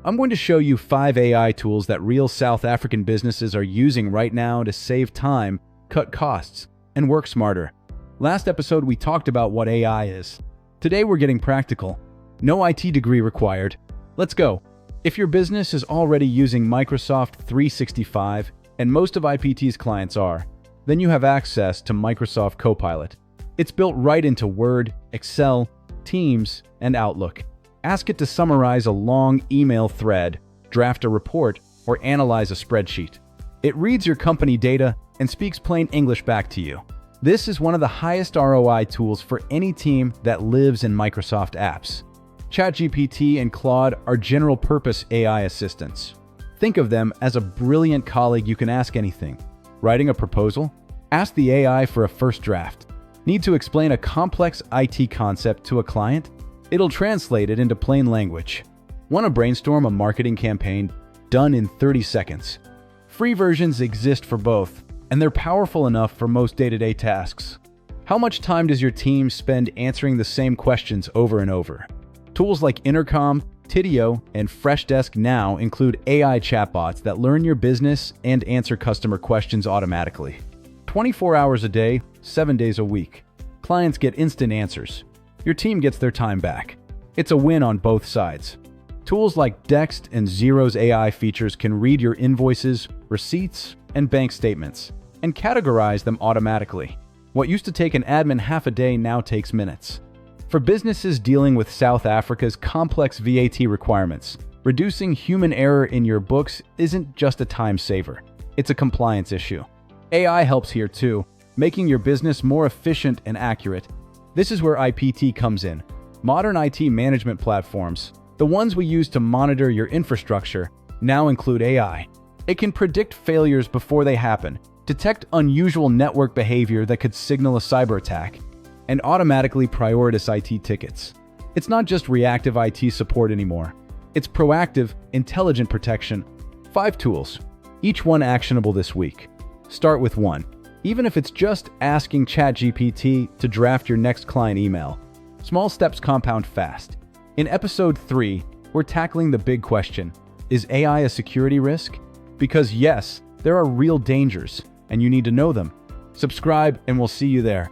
I'm going to show you 5 AI tools that real South African businesses are using right now to save time, cut costs, and work smarter. Last episode, we talked about what AI is. Today, we're getting practical. No IT degree required. Let's go. If your business is already using Microsoft 365, and most of IPT's clients are, then you have access to Microsoft Copilot. It's built right into Word, Excel, Teams, and Outlook. Ask it to summarize a long email thread, draft a report, or analyze a spreadsheet. It reads your company data and speaks plain English back to you. This is one of the highest ROI tools for any team that lives in Microsoft apps. ChatGPT and Claude are general-purpose AI assistants. Think of them as a brilliant colleague you can ask anything. Writing a proposal? Ask the AI for a first draft. Need to explain a complex IT concept to a client? It'll translate it into plain language. Want to brainstorm a marketing campaign? Done in 30 seconds. Free versions exist for both, and they're powerful enough for most day-to-day tasks. How much time does your team spend answering the same questions over and over? Tools like Intercom, Tidio, and Freshdesk now include AI chatbots that learn your business and answer customer questions automatically. 24 hours a day, 7 days a week. Clients get instant answers. Your team gets their time back. It's a win on both sides. Tools like Dext and Xero's AI features can read your invoices, receipts, and bank statements, and categorize them automatically. What used to take an admin half a day now takes minutes. For businesses dealing with South Africa's complex VAT requirements, reducing human error in your books isn't just a time saver. It's a compliance issue. AI helps here too, making your business more efficient and accurate. This is where IPT comes in. Modern IT management platforms, the ones we use to monitor your infrastructure, now include AI. It can predict failures before they happen, detect unusual network behavior that could signal a cyber attack, and automatically prioritize IT tickets. It's not just reactive IT support anymore. It's proactive, intelligent protection. 5 tools, each one actionable this week. Start with 1. Even if it's just asking ChatGPT to draft your next client email. Small steps compound fast. In episode 3, we're tackling the big question: is AI a security risk? Because yes, there are real dangers, and you need to know them. Subscribe, and we'll see you there.